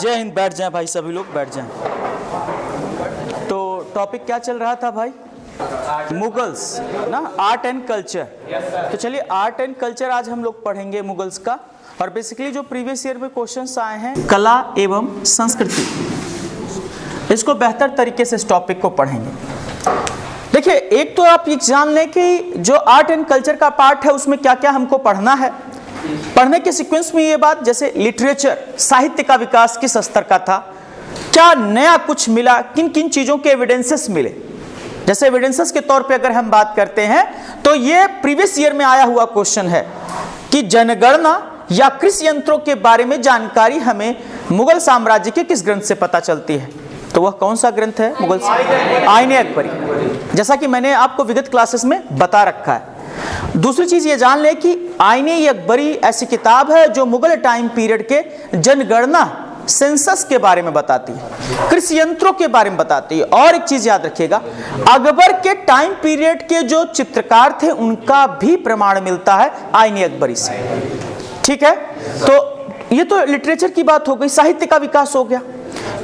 जय हिंद। बैठ जाएं भाई, सभी लोग बैठ जाएं। तो टॉपिक क्या चल रहा था भाई? मुगल्स ना, आर्ट एंड कल्चर। तो चलिए आर्ट एंड कल्चर आज हम लोग पढ़ेंगे मुगल्स का। और बेसिकली जो प्रीवियस ईयर में क्वेश्चंस आए हैं कला एवं संस्कृति, इसको बेहतर तरीके से इस टॉपिक को पढ़ेंगे। देखिए, एक तो आप ये जान लें कि जो आर्ट एंड कल्चर का पार्ट है उसमें क्या क्या हमको पढ़ना है। पढ़ने के सीक्वेंस में ये बात, जैसे लिटरेचर, साहित्य का विकास किस स्तर का था, क्या नया कुछ मिला, किन किन चीजों के एविडेंसेस मिले। जैसे एविडेंसेस के तौर पे अगर हम बात करते हैं तो ये प्रीवियस ईयर में आया हुआ क्वेश्चन है कि जनगणना या कृषि यंत्रों के बारे में जानकारी हमें मुगल साम्राज्य के किस ग्रंथ से पता चलती है। तो वह कौन सा ग्रंथ है? मुगल आईने अकबरी, जैसा कि मैंने आपको विगत क्लासेस में बता रखा है। दूसरी चीज ये जान लें कि आईने अकबरी ऐसी किताब है जो मुगल टाइम पीरियड के जनगणना, सेंसस के बारे में बताती है, कृषि यंत्रों के बारे में बताती है। और एक चीज याद रखिएगा, अकबर के टाइम पीरियड के जो चित्रकार थे उनका भी प्रमाण मिलता है आईने अकबरी से। ठीक है, तो ये तो लिटरेचर की बात हो गई। साहित्य का विकास हो गया।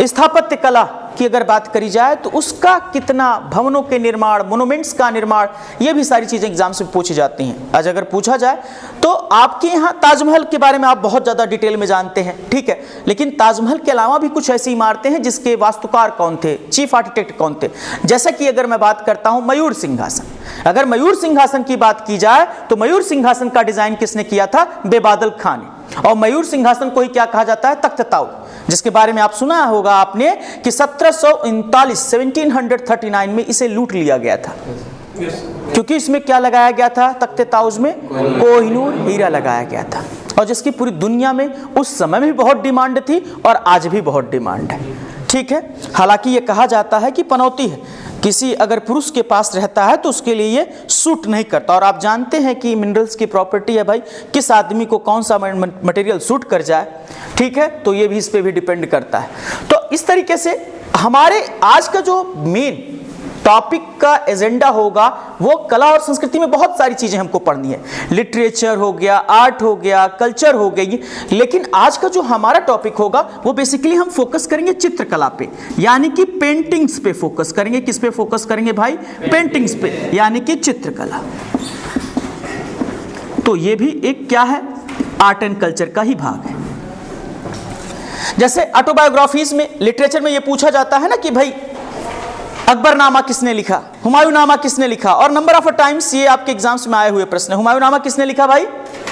स्थापत्य कला की अगर बात करी जाए तो उसका कितना, भवनों के निर्माण, मोनुमेंट्स का निर्माण, ये भी सारी चीजें एग्जाम से पूछी जाती हैं। आज अगर पूछा जाए तो आपके यहाँ ताजमहल के बारे में आप बहुत ज्यादा डिटेल में जानते हैं, ठीक है, लेकिन ताजमहल के अलावा भी कुछ ऐसी इमारतें हैं जिसके वास्तुकार कौन थे, चीफ आर्किटेक्ट कौन थे। जैसा कि अगर मैं बात करता हूं मयूर सिंहासन, अगर मयूर सिंहासन की बात की जाए तो मयूर सिंहासन का डिजाइन किसने किया था? बेबादल खान ने। और मयूर सिंहासन को ही क्या कहा जाता है? तख्त ताऊ, जिसके बारे में आप सुना होगा आपने कि 1739 में इसे लूट लिया गया था। क्योंकि इसमें क्या लगाया गया था? तख्त ताउज में कोहिनूर हीरा लगाया गया था, और जिसकी पूरी दुनिया में उस समय में भी बहुत डिमांड थी और आज भी बहुत डिमांड है। ठीक है, हालांकि ये कहा जाता है कि पनौती है, किसी अगर पुरुष के पास रहता है तो उसके लिए ये सूट नहीं करता। और आप जानते हैं कि मिनरल्स की प्रॉपर्टी है भाई, किस आदमी को कौन सा मटेरियल सूट कर जाए। ठीक है, तो ये भी इस पे भी डिपेंड करता है। तो इस तरीके से हमारे आज का जो मेन टॉपिक का एजेंडा होगा वो कला और संस्कृति में बहुत सारी चीजें हमको पढ़नी है। लिटरेचर हो गया, आर्ट हो गया, कल्चर हो गई। लेकिन आज का जो हमारा टॉपिक होगा वो बेसिकली हम फोकस करेंगे चित्रकला पे, यानी कि पेंटिंग्स पे फोकस करेंगे। किस पे फोकस करेंगे भाई? पेंटिंग्स पे, यानी कि चित्रकला। तो ये भी एक क्या है? आर्ट एंड कल्चर का ही भाग है। जैसे ऑटोबायोग्राफीज में, लिटरेचर में ये पूछा जाता है ना कि भाई अकबरनामा किसने लिखा, हुमायूंनामा किसने लिखा, और नंबर ऑफ टाइम्स ये आपके एग्जाम्स में आए हुए प्रश्न है। हुमायूंनामा किसने लिखा भाई?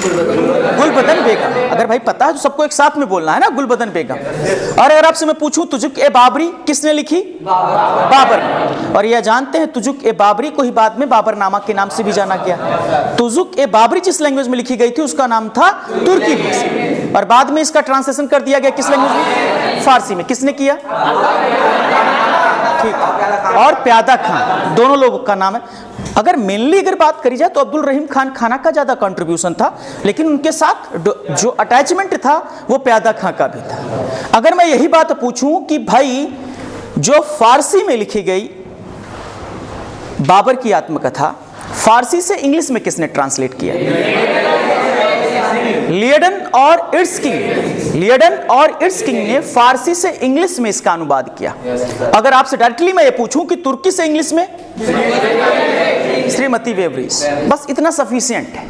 गुलबदन बेगम। अगर भाई पता है तो सबको एक साथ में बोलना है ना, गुलबदन बेगम। और अगर आपसे मैं पूछूं तुजुक ए बाबरी किसने लिखी? बाबर। और यह जानते हैं तुजुक ए बाबरी को ही बाद में बाबरनामा के नाम से भी जाना गया। तुजुक ए बाबरी जिस लैंग्वेज में लिखी गई थी उसका नाम था तुर्की भाषा, और बाद में इसका ट्रांसलेशन कर दिया गया किस लैंग्वेज में? फारसी में। किसने किया? ठीक, और प्यादा खान, दोनों लोगों का नाम है। अगर मेनली अगर बात करी जाए तो अब्दुल रहीम खान खाना का ज्यादा कंट्रीब्यूशन था, लेकिन उनके साथ जो अटैचमेंट था वो प्यादा खान का भी था। अगर मैं यही बात पूछूं कि भाई जो फारसी में लिखी गई बाबर की आत्मकथा, फारसी से इंग्लिश में किसने ट्रांसलेट किया? लियडन और इर्स्किंग ने फारसी से इंग्लिश में इसका अनुवाद किया। अगर आपसे डायरेक्टली मैं ये पूछूं कि तुर्की से इंग्लिश में, श्रीमती वेवरीज। बस इतना सफिशिएंट है,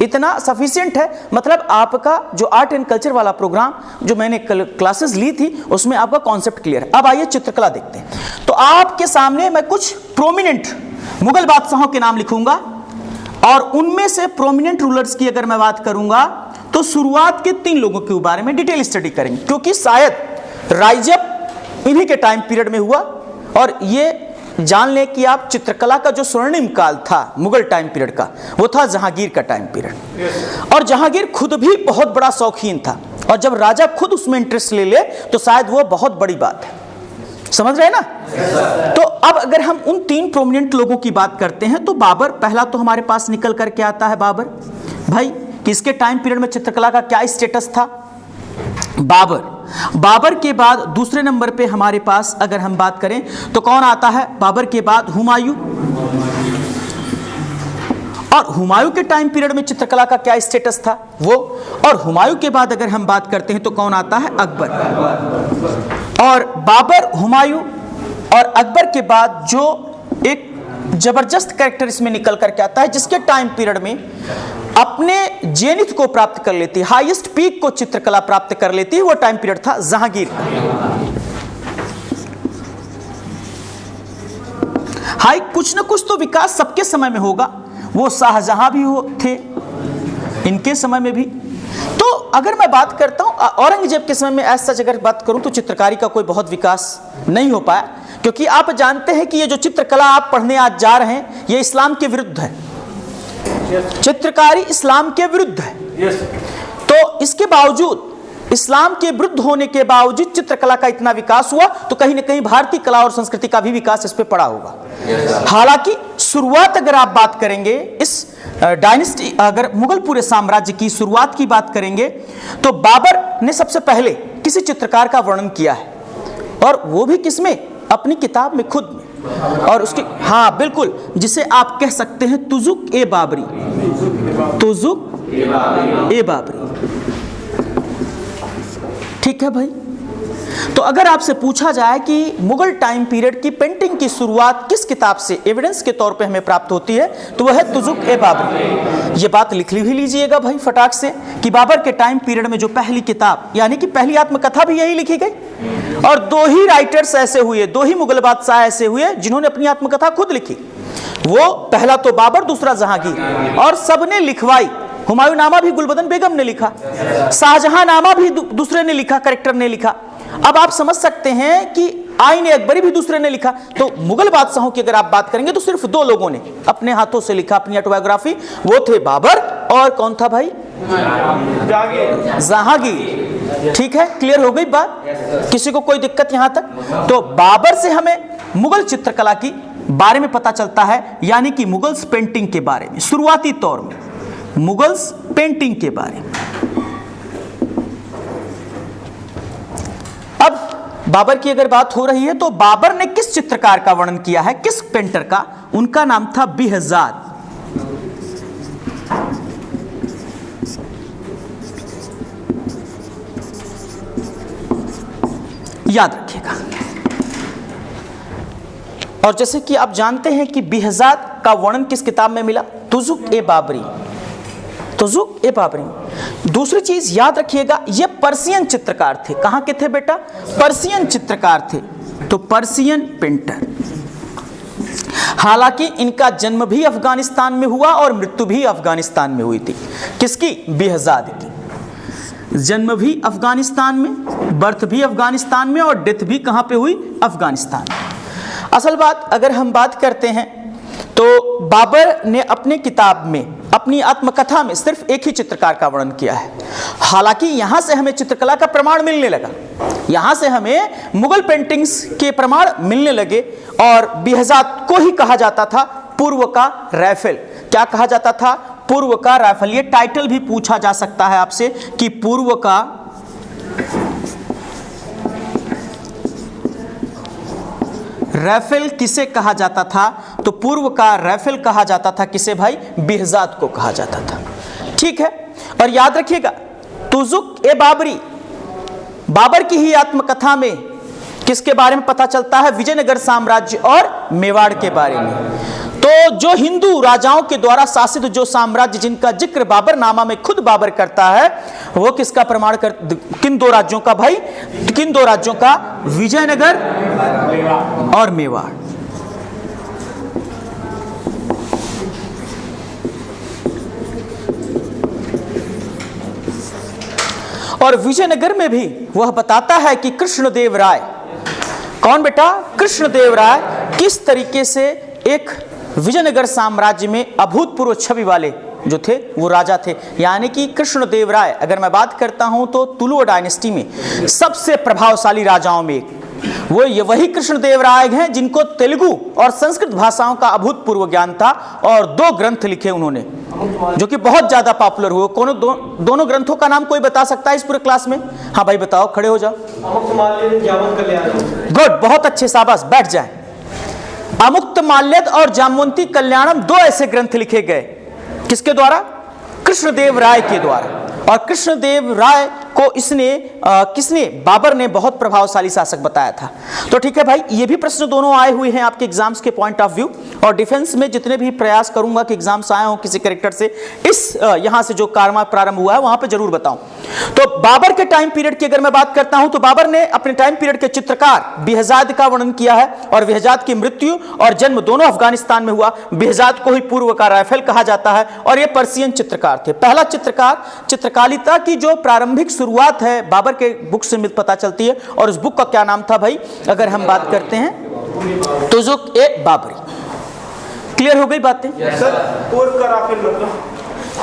इतना सफिशिएंट है। मतलब आपका जो आर्ट एंड कल्चर वाला प्रोग्राम जो मैंने क्लासेस ली थी उसमें आपका कॉन्सेप्ट क्लियर है। अब आइए चित्रकला देखते हैं। तो आपके सामने मैं कुछ प्रोमिनेंट मुगल बादशाहों के नाम लिखूंगा, और उनमें से प्रोमिनेंट रूलर्स की अगर मैं बात करूंगा तो शुरुआत के 3 लोगों के बारे में डिटेल स्टडी करेंगे, क्योंकि शायद राइज अप इन्हीं के टाइम पीरियड में हुआ। और ये जान लें कि आप चित्रकला का जो स्वर्णिम काल था मुगल टाइम पीरियड का, वो था जहांगीर का टाइम पीरियड। और जहांगीर खुद भी बहुत बड़ा शौकीन था, और जब राजा खुद उसमें इंटरेस्ट ले ले तो शायद वो बहुत बड़ी बात है। समझ रहे ना? तो अब अगर हम उन 3 प्रोमिनेंट लोगों की बात करते हैं तो बाबर पहला तो हमारे पास निकल करके आता है। बाबर भाई, किसके टाइम पीरियड में चित्रकला का क्या स्टेटस था? बाबर के बाद दूसरे नंबर पे हमारे पास अगर हम बात करें तो कौन आता है? बाबर के बाद हुमायूं, और हुमायूं के टाइम पीरियड में चित्रकला का क्या स्टेटस था वो, और हुमायूं के बाद अगर हम बात करते हैं तो कौन आता है, अकबर। और बाबर, हुमायूं और अकबर के बाद जो एक जबरदस्त कैरेक्टर इसमें निकल करके आता है, जिसके टाइम पीरियड में अपने जेनिथ को प्राप्त कर लेती है, हाईएस्ट पीक को चित्रकला प्राप्त कर लेती है, वो टाइम पीरियड था जहांगीर का। हाई कुछ ना कुछ तो विकास सबके समय में होगा, वो शाहजहां भी थे, इनके समय में भी। तो अगर मैं बात करता हूं औरंगजेब के समय में ऐसा अगर बात करूं तो चित्रकारी का कोई बहुत विकास नहीं हो पाया, क्योंकि आप जानते हैं कि ये जो चित्रकला आप पढ़ने आज जा रहे हैं ये इस्लाम के विरुद्ध है। चित्रकारी इस्लाम के विरुद्ध है। तो इसके बावजूद, इस्लाम के विरुद्ध होने के बावजूद चित्रकला का इतना विकास हुआ, तो कहीं ना कहीं भारतीय कला और संस्कृति का भी विकास इस पे पड़ा होगा। हालांकि शुरुआत अगर आप बात करेंगे इस डायनेस्टी, अगर मुगल पूरे साम्राज्य की शुरुआत की बात करेंगे तो बाबर ने सबसे पहले किसी चित्रकार का वर्णन किया है, और वो भी किसमें, अपनी किताब में खुद में। और उसके, हाँ बिल्कुल, जिसे आप कह सकते हैं तुजुक ए बाबरी, तुजुक ए बाबरी। ठीक है भाई। तो अगर आपसे पूछा जाए कि मुगल टाइम पीरियड की पेंटिंग की शुरुआत किस किताब से एविडेंस के तौर पे हमें प्राप्त होती है, तो वह है तुजुक ए बाबरी। ये बात लिख भी लीजिएगा भाई फटाक से कि बाबर के टाइम पीरियड में जो पहली किताब, यानी कि पहली आत्मकथा भी यही लिखी गई, और दो ही राइटर्स ऐसे हुए, दो ही मुगल बादशाह ऐसे हुए जिन्होंने अपनी आत्मकथा खुद लिखी। वो पहला तो बाबर, दूसरा जहांगीर, और सबने लिखवाई। हुमायूं नामा भी गुलबदन बेगम ने लिखा, शाहजहां नामा भी दूसरे ने लिखा, करेक्टर ने लिखा। अब आप समझ सकते हैं कि आईन अकबरी भी दूसरे ने लिखा। तो मुगल बादशाहों की अगर आप बात करेंगे तो सिर्फ दो लोगों ने अपने हाथों से लिखा अपनी ऑटोबायोग्राफी, वो थे बाबर और कौन था भाई, जहांगीर। ठीक है, क्लियर हो गई बात, किसी को कोई दिक्कत यहां तक? तो बाबर से हमें मुगल चित्रकला की बारे में पता चलता है, यानी कि मुगल्स पेंटिंग के बारे में, शुरुआती तौर में मुगल्स पेंटिंग के बारे में। अब बाबर की अगर बात हो रही है तो बाबर ने किस चित्रकार का वर्णन किया है, किस पेंटर का? उनका नाम था बेहजाद। याद रखिएगा। और जैसे कि आप जानते हैं कि बेहजाद का वर्णन किस किताब में मिला, तुजुक ए बाबरी, तुजुक ए बाबरी। दूसरी चीज याद रखिएगा, ये पर्शियन चित्रकार थे। कहां के थे बेटा? पर्शियन चित्रकार थे, तो पर्शियन पेंटर। हालांकि इनका जन्म भी अफगानिस्तान में हुआ और मृत्यु भी अफगानिस्तान में हुई थी। किसकी? बेहजाद की। जन्म भी अफगानिस्तान में, बर्थ भी अफगानिस्तान में, और डेथ भी कहां पे हुई? अफगानिस्तान में। असल बात अगर हम बात करते हैं तो बाबर ने अपने किताब में, अपनी आत्मकथा में सिर्फ एक ही चित्रकार का वर्णन किया है। हालांकि यहां से हमें चित्रकला का प्रमाण मिलने लगा, यहां से हमें मुगल पेंटिंग्स के प्रमाण मिलने लगे, और बेहजाद को ही कहा जाता था पूर्व का राइफल। क्या कहा जाता था? पूर्व का राइफल। ये टाइटल भी पूछा जा सकता है आपसे कि पूर्व का राइफल किसे कहा जाता था? तो पूर्व का राइफल कहा जाता था किसे भाई? बेहजाद को कहा जाता था। ठीक है, और याद रखिएगा तुजुक ए बाबरी, बाबर की ही आत्मकथा में किसके बारे में पता चलता है? विजयनगर साम्राज्य और मेवाड़ के बारे में। तो जो हिंदू राजाओं के द्वारा शासित जो साम्राज्य जिनका जिक्र बाबर नामा में खुद बाबर करता है, वो किसका प्रमाण कर, किन दो राज्यों का भाई? किन दो राज्यों का? विजयनगर और मेवाड़। और विजयनगर में भी वह बताता है कि कृष्णदेव राय, कौन बेटा? कृष्णदेव राय किस तरीके से एक विजयनगर साम्राज्य में अभूतपूर्व छवि वाले जो थे वो राजा थे। यानी कि कृष्णदेव राय, अगर मैं बात करता हूं तो तुलुवा डायनेस्टी में सबसे प्रभावशाली राजाओं में एक वो ये वही कृष्णदेव राय हैं जिनको तेलुगु और संस्कृत भाषाओं का अभूतपूर्व ज्ञान था, और दो ग्रंथ लिखे उन्होंने जो कि बहुत ज्यादा पॉपुलर हुए। दोनों ग्रंथों का नाम कोई बता सकता है इस पूरे क्लास में? हाँ भाई बताओ, खड़े हो जाओ। गुड, बहुत अच्छे, शाबाश, बैठ जाए। अमुक्त माल्यद और जामवंती कल्याणम, दो ऐसे ग्रंथ लिखे गए किसके द्वारा? कृष्णदेव राय के द्वारा। और कृष्णदेव राय को इसने किसने? बाबर ने बहुत प्रभावशाली शासक बताया था। तो ठीक है भाई, ये भी प्रश्न दोनों आए हुए हैं आपके एग्जाम्स के पॉइंट ऑफ व्यू, और डिफेंस में जितने भी प्रयास करूंगा कि एग्जाम्स आए हो किसी कैरेक्टर से, इस यहां से जो कारवा प्रारंभ हुआ है वहां पे जरूर बताऊं। तो बाबर के टाइम पीरियड की अगर मैं बात करता हूं तो बाबर ने अपने टाइम पीरियड के चित्रकार बेहजाद का वर्णन किया है, और बेहजाद की मृत्यु और जन्म दोनों अफगानिस्तान में हुआ। बेहजाद को ही पूर्व का राइफल कहा जाता है, और ये पर्सियन चित्रकार थे। पहला चित्रकार, चित्रकारिता की जो प्रारंभिक शुरुआत है बाबर के बुक से पता चलती है, और उस बुक का क्या नाम था भाई? अगर हम बात करते हैं तो जो बाबरी। क्लियर हो गई बातें?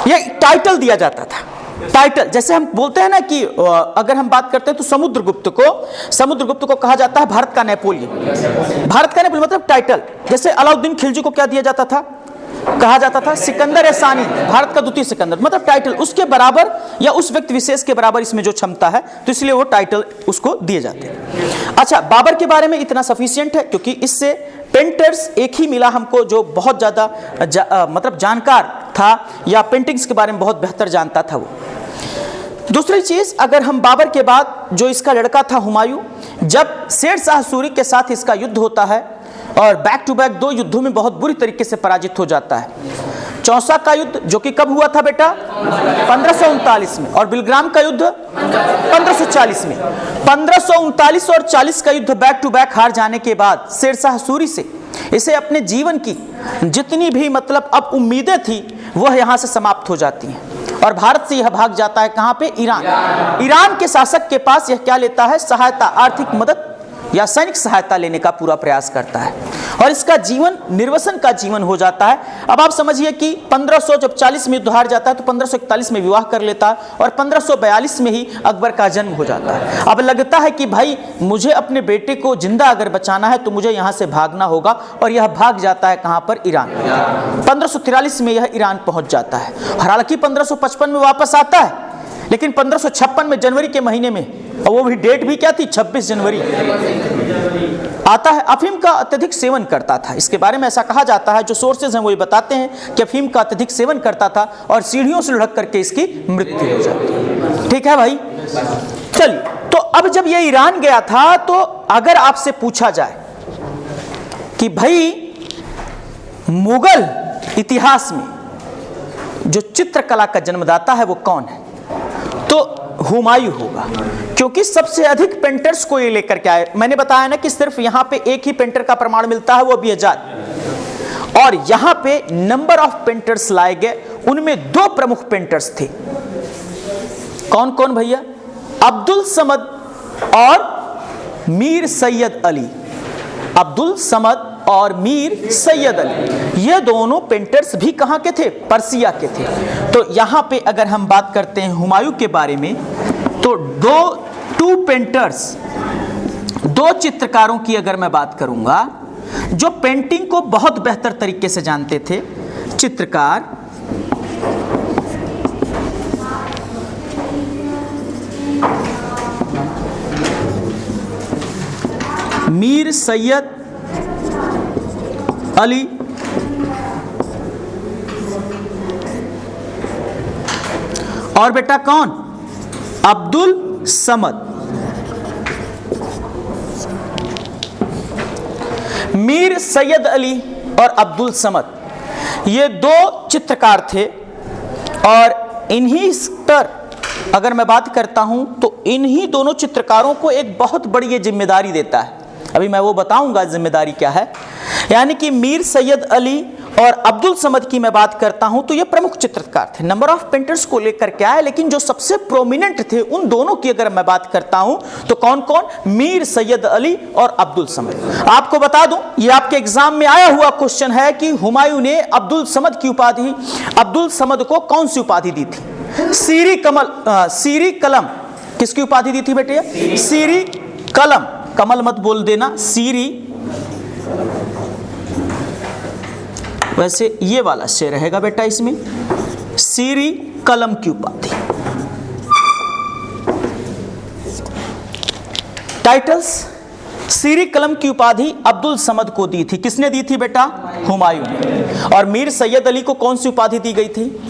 ये टाइटल दिया जाता था। टाइटल, जैसे हम बोलते हैं ना कि अगर हम बात करते हैं तो समुद्रगुप्त को कहा जाता है भारत का नेपोलियन। भारत का नेपोलियन मतलब टाइटल। जैसे अलाउद्दीन खिलजी को क्या दिया जाता था? कहा जाता था सिकंदर सानी, भारत का द्वितीय सिकंदर, मतलब टाइटल उसके बराबर या उस व्यक्ति विशेष के बराबर इसमें जो क्षमता है, तो इसलिए वो टाइटल उसको दिए जाते हैं। अच्छा, बाबर के बारे में इतना सफिशिएंट है, क्योंकि इससे पेंटर्स एक ही मिला हमको जो बहुत ज्यादा मतलब जानकार था, या पेंटिंग्स के बारे में बहुत बेहतर जानता था वो। दूसरी चीज, अगर हम बाबर के बाद जो इसका लड़का था हुमायूं, जब शेर शाह सूरी के साथ इसका युद्ध होता है, और बैक टू बैक 2 युद्धों में बहुत बुरी तरीके से पराजित हो जाता है। चौसा का युद्ध जो कि कब हुआ था बेटा? 1539 में, और बिलग्राम का युद्ध 1540 में। 1539 और 40 का युद्ध बैक टू बैक हार जाने के बाद शेरशाह सूरी से इसे अपने जीवन की जितनी भी मतलब अब उम्मीदें थी वह यहाँ से समाप्त हो जाती हैं, और भारत से यह भाग जाता है कहाँ पे? ईरान। ईरान के शासक के पास यह क्या लेता है? सहायता, आर्थिक मदद या सैनिक सहायता लेने का पूरा प्रयास करता है, और इसका जीवन निर्वसन का जीवन हो जाता है। अब आप समझिए कि 1500 जब 40 में युद्ध हार जाता है तो 1541 में विवाह कर लेता है, और 1542 में ही अकबर का जन्म हो जाता है। अब लगता है कि भाई मुझे अपने बेटे को जिंदा अगर बचाना है तो मुझे यहाँ से भागना होगा, और यह भाग जाता है कहाँ पर? ईरान। 1543 में यह ईरान पहुंच जाता है। हालांकि 1555 में वापस आता है, लेकिन 1556 में जनवरी के महीने में, और वो भी डेट भी क्या थी? 26 जनवरी आता है। अफीम का अत्यधिक सेवन करता था, इसके बारे में ऐसा कहा जाता है, जो सोर्सेज हैं वो ये बताते हैं कि अफीम का अत्यधिक सेवन करता था, और सीढ़ियों से लुढ़क करके इसकी मृत्यु हो जाती है। ठीक है भाई, चलिए। तो अब जब ये ईरान गया था, तो अगर आपसे पूछा जाए कि भाई मुगल इतिहास में जो चित्रकला का जन्मदाता है वो कौन है, तो हुमायूं होगा, क्योंकि सबसे अधिक पेंटर्स को ये लेकर के आए। मैंने बताया ना कि सिर्फ यहां पे एक ही पेंटर का प्रमाण मिलता है, वो बेहजाद, और यहां पे नंबर ऑफ पेंटर्स लाए गए, उनमें 2 प्रमुख पेंटर्स थे। कौन कौन भैया? अब्दुल समद और मीर सैयद अली। अब्दुल समद और मीर सैयद अली, ये दोनों पेंटर्स भी कहाँ के थे? पर्सिया के थे। तो यहाँ पे अगर हम बात करते हैं हुमायूं के बारे में, तो 2 पेंटर्स, 2 चित्रकारों की अगर मैं बात करूंगा जो पेंटिंग को बहुत बेहतर तरीके से जानते थे। चित्रकार मीर सैयद अली और बेटा कौन? अब्दुल समद। मीर सैयद अली और अब्दुल समद, ये 2 चित्रकार थे, और इन्हीं पर अगर मैं बात करता हूं तो इन्हीं दोनों चित्रकारों को एक बहुत बड़ी ये जिम्मेदारी देता है। अभी मैं वो बताऊंगा जिम्मेदारी क्या है। यानी कि मीर सैयद अली और अब्दुल समद की मैं बात करता हूं तो ये प्रमुख चित्रकार थे, नंबर ऑफ पेंटर्स को लेकर के आए, लेकिन जो सबसे प्रोमिनेंट थे उन दोनों की अगर मैं बात करता हूं तो कौन कौन? मीर सैयद अली और अब्दुल समद। आपको बता दूं, ये आपके एग्जाम में आया हुआ क्वेश्चन है कि हुमायूं ने अब्दुल समद की उपाधि, अब्दुल समद को कौन सी उपाधि दी थी? सीरी कलम। किसकी उपाधि दी थी बेटे? सीरी कलम। कमल मत बोल देना, सीरी, वैसे ये वाला से रहेगा बेटा इसमें, सीरी कलम की उपाधि। टाइटल्स सीरी कलम की उपाधि अब्दुल समद को दी थी। किसने दी थी बेटा? हुमायूं ने। और मीर सैयद अली को कौन सी उपाधि दी गई थी?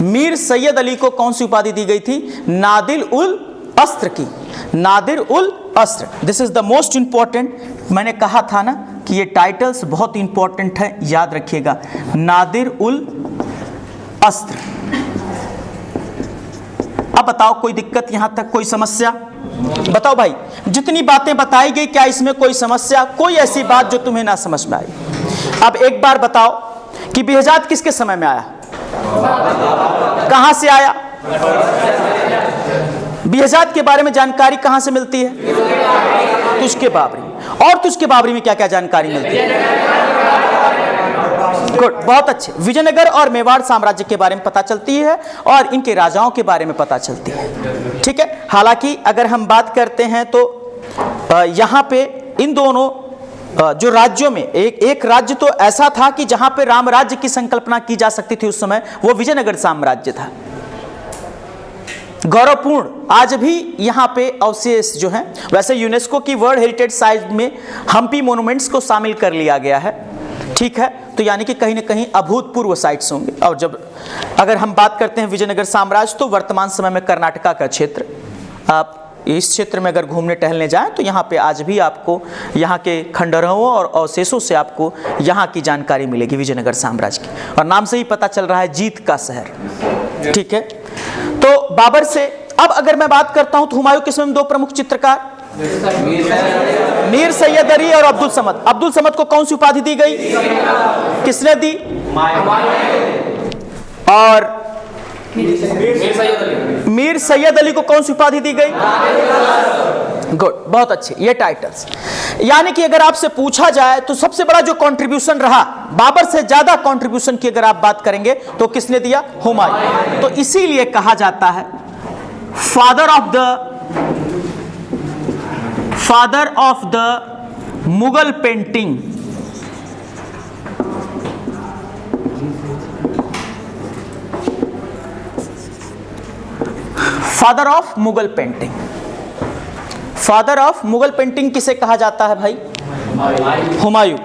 मीर सैयद अली को कौन सी उपाधि दी गई थी? नादिर उल अस्त्र की, नादिर उल अस्त्र। This is the most important. मैंने कहा था ना कि ये टाइटल्स बहुत इंपॉर्टेंट है, याद रखिएगा। नादिर उल अस्त्र। अब बताओ कोई दिक्कत यहां तक, कोई समस्या? बताओ भाई, जितनी बातें बताई गई क्या इसमें कोई समस्या, कोई ऐसी बात जो तुम्हें ना समझ में आई? अब एक बार बताओ कि बेहजाद किसके समय में आया? कहां से आया? बेहजाद के बारे में जानकारी कहां से मिलती है? तुश्के बाबरी। और तुश्के बाबरी में क्या क्या जानकारी मिलती है? गुड, बहुत अच्छे। विजयनगर और मेवाड़ साम्राज्य के बारे में पता चलती है और इनके राजाओं के बारे में पता चलती है। ठीक है। हालांकि अगर हम बात करते हैं तो यहाँ पे इन दोनों जो राज्यों में एक राज्य तो ऐसा था कि जहां पे राम राज्य की संकल्पना की जा सकती थी उस समय, वो विजयनगर साम्राज्य था। गौरवपूर्ण आज भी यहाँ पे अवशेष जो हैं, वैसे यूनेस्को की वर्ल्ड हेरिटेज साइट में हम्पी मोन्यूमेंट्स को शामिल कर लिया गया है। ठीक है, तो यानी कि कहीं ना कहीं अभूतपूर्व साइट्स होंगे। और जब अगर हम बात करते हैं विजयनगर साम्राज्य, तो वर्तमान समय में कर्नाटका का क्षेत्र, आप इस क्षेत्र में अगर घूमने टहलने जाएं तो यहाँ पे आज भी आपको यहाँ के खंडहरों और अवशेषों से आपको यहाँ की जानकारी मिलेगी विजयनगर साम्राज्य की। और नाम से ही पता चल रहा है जीत का शहर। ठीक है, तो बाबर से अब अगर मैं बात करता हूं तो हुमायूं के समय में दो प्रमुख चित्रकार मीर सैयद अली और अब्दुल समद। अब्दुल समद को कौन सी उपाधि दी गई? किसने दी? और मीर सैयद अली को कौन सी उपाधि दी गई? गुड, बहुत अच्छे ये टाइटल्स। यानी कि अगर आपसे पूछा जाए तो सबसे बड़ा जो कंट्रीब्यूशन रहा, बाबर से ज्यादा कंट्रीब्यूशन की अगर आप बात करेंगे तो किसने दिया? हुमायूं। तो इसीलिए कहा जाता है father of the Mughal painting. Father of Mughal painting. Father of Mughal painting किसे कहा जाता है भाई? हुमायूं।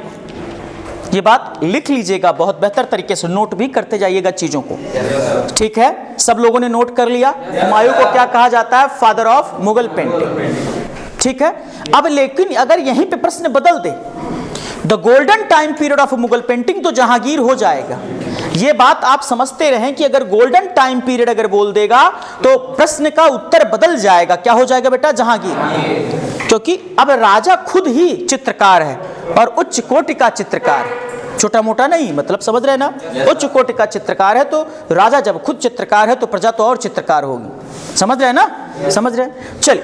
ये बात लिख लीजिएगा, बहुत बेहतर तरीके से नोट भी करते जाइएगा चीजों को। ठीक है, सब लोगों ने नोट कर लिया। हुमायूं को क्या कहा जाता है? Father of Mughal painting. ठीक है, अब लेकिन अगर यहीं पे प्रश्न बदल दे, the golden time period of Mughal painting, तो जहांगीर हो जाएगा। ये बात आप समझते रहें कि अगर गोल्डन टाइम पीरियड अगर बोल देगा तो प्रश्न का उत्तर बदल जाएगा। क्या हो जाएगा बेटा? जहांगीर। क्योंकि अब राजा खुद ही चित्रकार है और उच्च कोटि का चित्रकार है, छोटा मोटा नहीं, मतलब समझ रहे ना, उच्च कोटि का चित्रकार है। तो राजा जब खुद चित्रकार है तो प्रजा तो और चित्रकार होगी। समझ रहे ना? समझ रहे? चलिए